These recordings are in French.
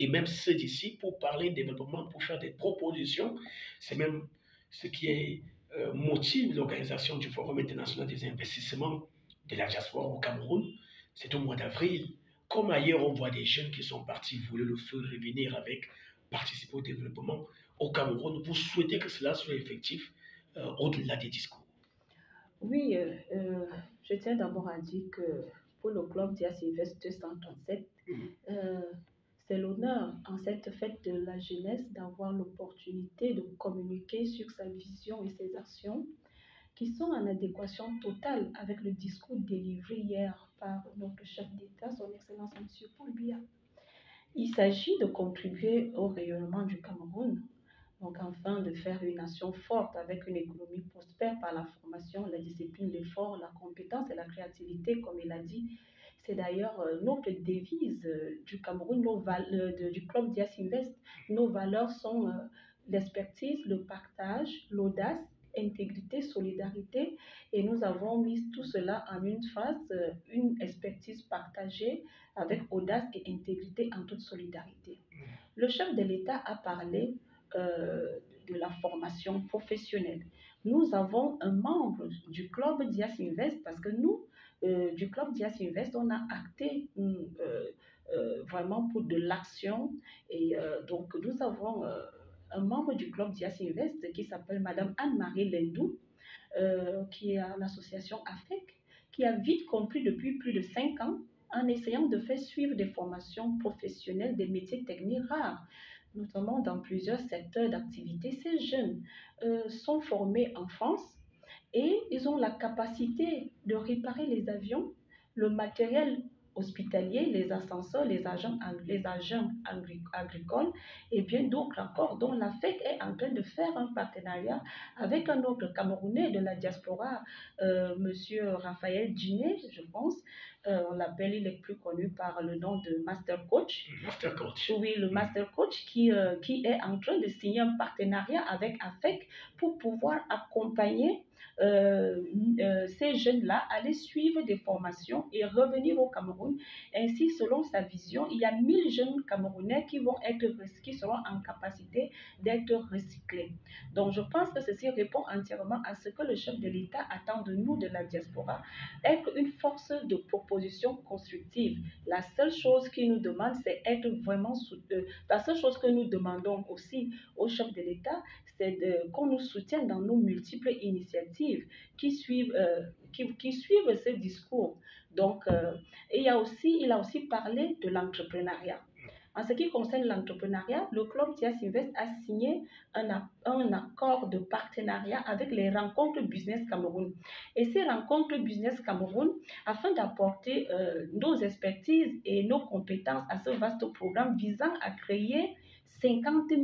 et même ceux d'ici pour parler développement, pour faire des propositions. C'est même ce qui motive l'organisation du Forum international des investissements de la diaspora au Cameroun. C'est au mois d'avril. Comme ailleurs, on voit des jeunes qui sont partis voler le feu, revenir avec, participer au développement. Au Cameroun, vous souhaitez que cela soit effectif au-delà des discours? Oui, je tiens d'abord à dire que pour le club Dias Invest 237, c'est l'honneur en cette fête de la jeunesse d'avoir l'opportunité de communiquer sur sa vision et ses actions qui sont en adéquation totale avec le discours délivré hier par notre chef d'État, son Excellence M. Paul Biya. Il s'agit de contribuer au rayonnement du Cameroun, donc afin de faire une nation forte avec une économie prospère par la formation, la discipline, l'effort, la compétence et la créativité, comme il a dit. C'est d'ailleurs notre devise du Cameroun, du club Dias Invest. Nos valeurs sont l'expertise, le partage, l'audace, intégrité, solidarité. Et nous avons mis tout cela en une phrase, une expertise partagée avec audace et intégrité en toute solidarité. Le chef de l'État a parlé de la formation professionnelle. Nous avons un membre du club Dias Invest parce que nous, du club Dias Invest, on a acté vraiment pour de l'action. Et donc, nous avons un membre du club Dias Invest qui s'appelle Madame Anne-Marie Lendou, qui est à l'association AFEC, qui a vite compris depuis plus de 5 ans en essayant de faire suivre des formations professionnelles des métiers techniques rares, notamment dans plusieurs secteurs d'activité. Ces jeunes sont formés en France et ils ont la capacité de réparer les avions, le matériel hospitalier, les ascenseurs, les agents agricoles et bien d'autres encore, dont la FEC est en train de faire un partenariat avec un autre Camerounais de la diaspora, Monsieur Raphaël Djiné, je pense. On l'appelle, il est plus connu par le nom de Master Coach. Master Coach. Oui, le Master Coach qui est en train de signer un partenariat avec AFEC pour pouvoir accompagner ces jeunes-là, aller suivre des formations et revenir au Cameroun. Ainsi, selon sa vision, il y a 1000 jeunes Camerounais qui seront en capacité d'être recyclés. Donc, je pense que ceci répond entièrement à ce que le chef de l'État attend de nous, de la diaspora, être une force de proposition constructive. La seule chose qu'il nous demande, c'est être vraiment soutenu. La seule chose que nous demandons aussi au chef de l'État, c'est qu'on nous soutienne dans nos multiples initiatives qui suivent ce discours. Donc, il a aussi parlé de l'entrepreneuriat. En ce qui concerne l'entrepreneuriat, le club Dias Invest a signé un accord de partenariat avec les rencontres Business Cameroun. Et ces rencontres Business Cameroun, afin d'apporter nos expertises et nos compétences à ce vaste programme visant à créer 50 000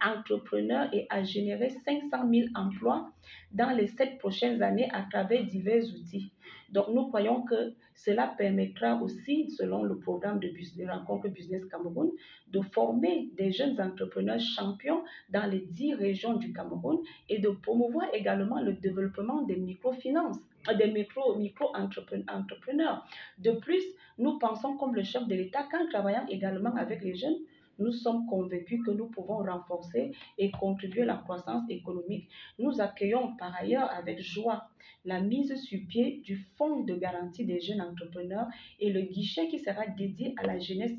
entrepreneurs et à générer 500 000 emplois dans les 7 prochaines années à travers divers outils. Donc, nous croyons que cela permettra aussi, selon le programme de rencontre Business Cameroun, de former des jeunes entrepreneurs champions dans les 10 régions du Cameroun et de promouvoir également le développement des microfinances, des micro-entrepreneurs. De plus, nous pensons comme le chef de l'État qu'en travaillant également avec les jeunes, nous sommes convaincus que nous pouvons renforcer et contribuer à la croissance économique. Nous accueillons par ailleurs avec joie la mise sur pied du fonds de garantie des jeunes entrepreneurs et le guichet qui sera dédié à la jeunesse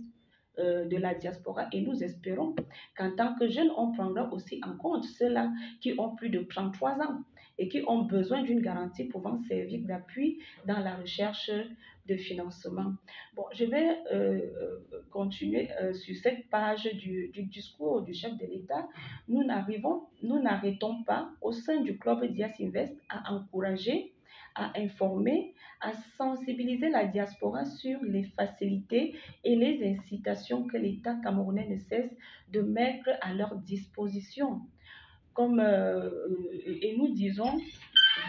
de la diaspora, et nous espérons qu'en tant que jeunes, on prendra aussi en compte ceux-là qui ont plus de 33 ans et qui ont besoin d'une garantie pouvant servir d'appui dans la recherche de financement. Bon, je vais continuer sur cette page du discours du chef de l'État. Nous n'arrêtons pas au sein du club Dias Invest à encourager, à informer, à sensibiliser la diaspora sur les facilités et les incitations que l'État camerounais ne cesse de mettre à leur disposition. Et nous disons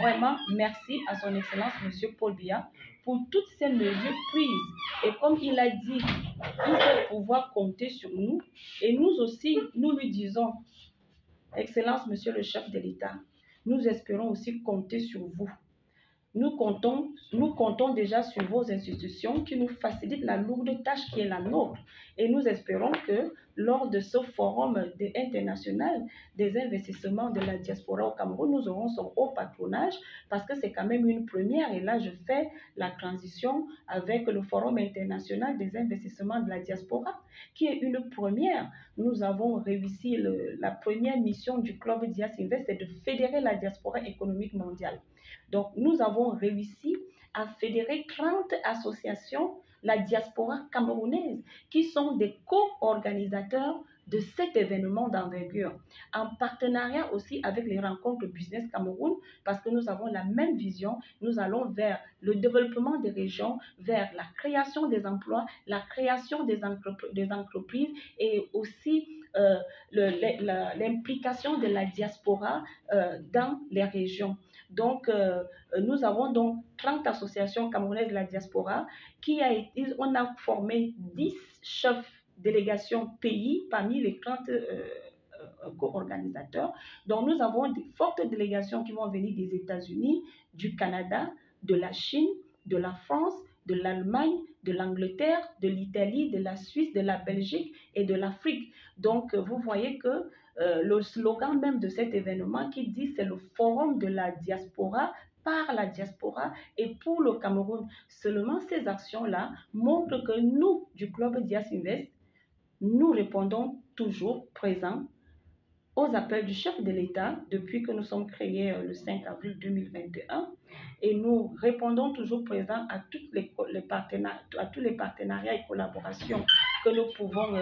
vraiment merci à son Excellence M. Paul Biya pour toutes ces mesures prises. Et comme il a dit, il va pouvoir compter sur nous. Et nous aussi, nous lui disons, Excellence Monsieur le chef de l'État, nous espérons aussi compter sur vous. Nous comptons déjà sur vos institutions qui nous facilitent la lourde tâche qui est la nôtre Et nous espérons que lors de ce forum international des investissements de la diaspora au Cameroun, nous aurons son haut patronage parce que c'est quand même une première. Et là, je fais la transition avec le forum international des investissements de la diaspora, qui est une première. Nous avons réussi la première mission du club Dias Invest, c'est de fédérer la diaspora économique mondiale. Donc, nous avons réussi à fédérer 30 associations, la diaspora camerounaise, qui sont des co-organisateurs de cet événement d'envergure, en partenariat aussi avec les rencontres Business Cameroun, parce que nous avons la même vision. Nous allons vers le développement des régions, vers la création des emplois, la création des entreprises et aussi l'implication de la diaspora dans les régions. Donc, nous avons donc 30 associations camerounaises de la diaspora on a formé 10 chefs délégations pays parmi les 30 co-organisateurs. Donc, nous avons des fortes délégations qui vont venir des États-Unis, du Canada, de la Chine, de la France, de l'Allemagne, de l'Angleterre, de l'Italie, de la Suisse, de la Belgique et de l'Afrique. Donc, vous voyez que le slogan même de cet événement qui dit c'est le forum de la diaspora par la diaspora et pour le Cameroun. Seulement ces actions-là montrent que nous, du club Dias Invest, nous répondons toujours présents aux appels du chef de l'État depuis que nous sommes créés le 5 avril 2021 et nous répondons toujours présents à tous les partenariats et collaborations que nous pouvons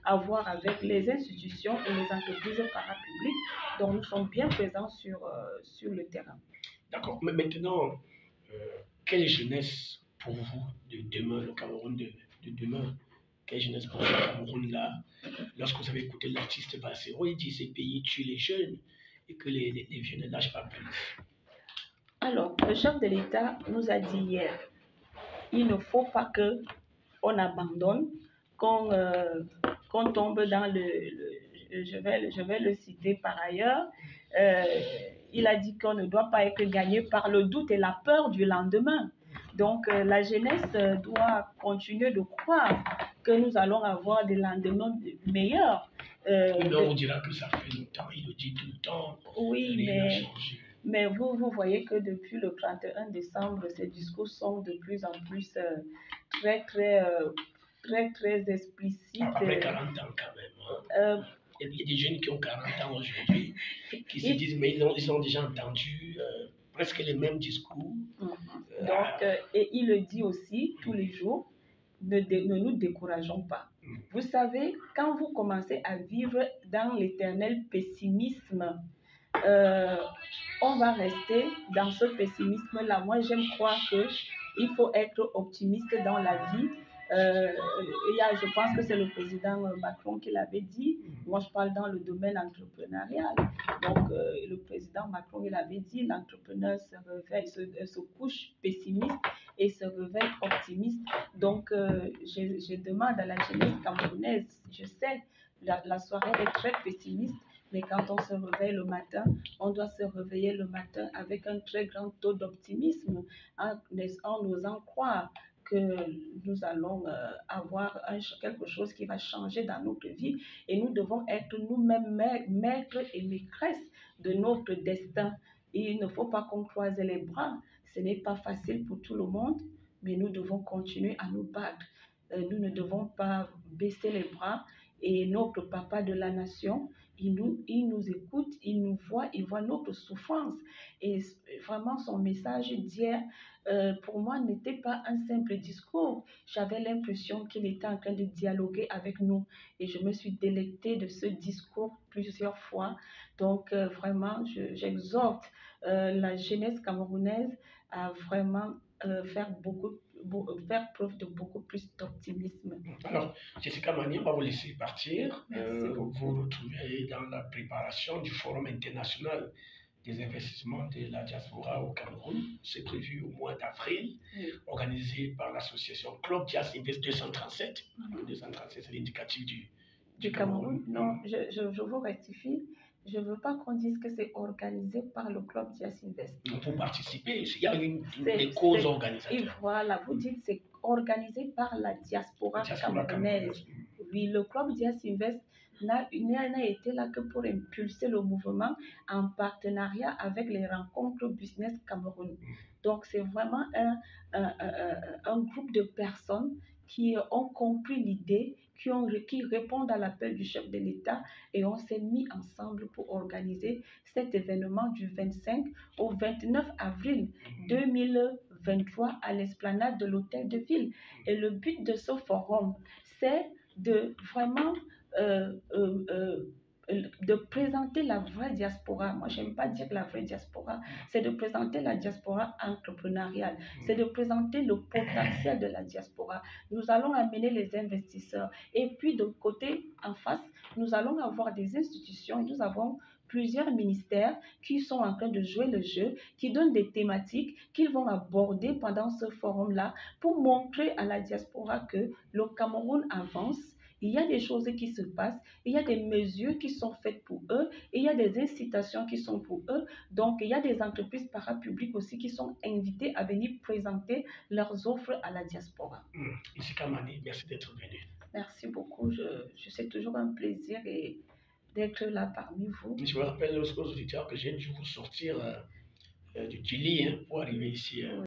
avoir avec les institutions et les entreprises parapubliques. Donc nous sommes bien présents sur le terrain. D'accord, mais maintenant, quelle jeunesse pour vous de demain, le Cameroun de demain? Quelle jeunesse pour ce Cameroun-là? Lorsque vous avez écouté l'artiste Bassero, il dit que ces pays tuent les jeunes et que les vieux ne lâchent pas plus. Alors, le chef de l'État nous a dit hier, il ne faut pas qu'on abandonne, qu'on tombe dans je vais le citer par ailleurs, il a dit qu'on ne doit pas être gagné par le doute et la peur du lendemain. Donc, la jeunesse doit continuer de croire que nous allons avoir des lendemains meilleurs. On dira que ça fait longtemps, il le dit tout le temps. Oui, mais vous voyez que depuis le 31 décembre, ces discours sont de plus en plus très explicites. Après 40 ans quand même. Il y a des jeunes qui ont 40 ans aujourd'hui, qui se disent, mais ils ont déjà entendu presque les mêmes discours. Donc, et il le dit aussi tous les jours, ne nous décourageons pas. Vous savez, quand vous commencez à vivre dans l'éternel pessimisme, on va rester dans ce pessimisme-là. Moi, j'aime croire qu'il faut être optimiste dans la vie. Je pense que c'est le président Macron qui l'avait dit. Moi, je parle dans le domaine entrepreneurial. Donc, le président Macron, il avait dit, l'entrepreneur se réveille, se couche pessimiste et se réveille optimiste. Donc, je demande à la jeunesse camerounaise, je sais, la soirée est très pessimiste, mais quand on se réveille le matin, on doit se réveiller le matin avec un très grand taux d'optimisme, en osant croire que nous allons avoir quelque chose qui va changer dans notre vie et nous devons être nous-mêmes maîtres et maîtresses de notre destin. Et il ne faut pas qu'on croise les bras. Ce n'est pas facile pour tout le monde, mais nous devons continuer à nous battre. Nous ne devons pas baisser les bras. Et notre papa de la nation, il nous écoute, il nous voit, il voit notre souffrance. Et vraiment, son message d'hier, pour moi, n'était pas un simple discours. J'avais l'impression qu'il était en train de dialoguer avec nous. Et je me suis délectée de ce discours plusieurs fois. Donc, vraiment, j'exhorte la jeunesse camerounaise à vraiment faire preuve de beaucoup plus d'optimisme. Alors, Jessica Mani, on va vous laisser partir. Vous vous retrouvez dans la préparation du Forum international des investissements de la diaspora au Cameroun. C'est prévu au mois d'avril, organisé par l'association Club Dias Invest 237. 237, c'est l'indicatif du Cameroun. Non, je vous rectifie. Je ne veux pas qu'on dise que c'est organisé par le club Dias Invest. Pour participer, il y a des causes organisateurs. Et voilà, vous dites que c'est organisé par la diaspora camerounaise. Oui, le club Dias Invest n'a été là que pour impulser le mouvement en partenariat avec les rencontres Business Cameroun. Donc, c'est vraiment un groupe de personnes qui ont compris l'idée, qui répondent à l'appel du chef de l'État et on s'est mis ensemble pour organiser cet événement du 25 au 29 avril 2023 à l'esplanade de l'Hôtel de Ville. Et le but de ce forum, c'est de vraiment de présenter la vraie diaspora. Moi, je n'aime pas dire la vraie diaspora, c'est de présenter la diaspora entrepreneuriale, c'est de présenter le potentiel de la diaspora. Nous allons amener les investisseurs. Et puis, de côté, en face, nous allons avoir des institutions, nous avons plusieurs ministères qui sont en train de jouer le jeu, qui donnent des thématiques qu'ils vont aborder pendant ce forum-là pour montrer à la diaspora que le Cameroun avance. Il y a des choses qui se passent, il y a des mesures qui sont faites pour eux, il y a des incitations qui sont pour eux. Donc, il y a des entreprises parapubliques aussi qui sont invitées à venir présenter leurs offres à la diaspora. Monsieur Kamani, merci d'être venu. Merci beaucoup. C'est toujours un plaisir d'être là parmi vous. Je me rappelle aux auditeurs que j'ai dû vous sortir du lit pour arriver ici.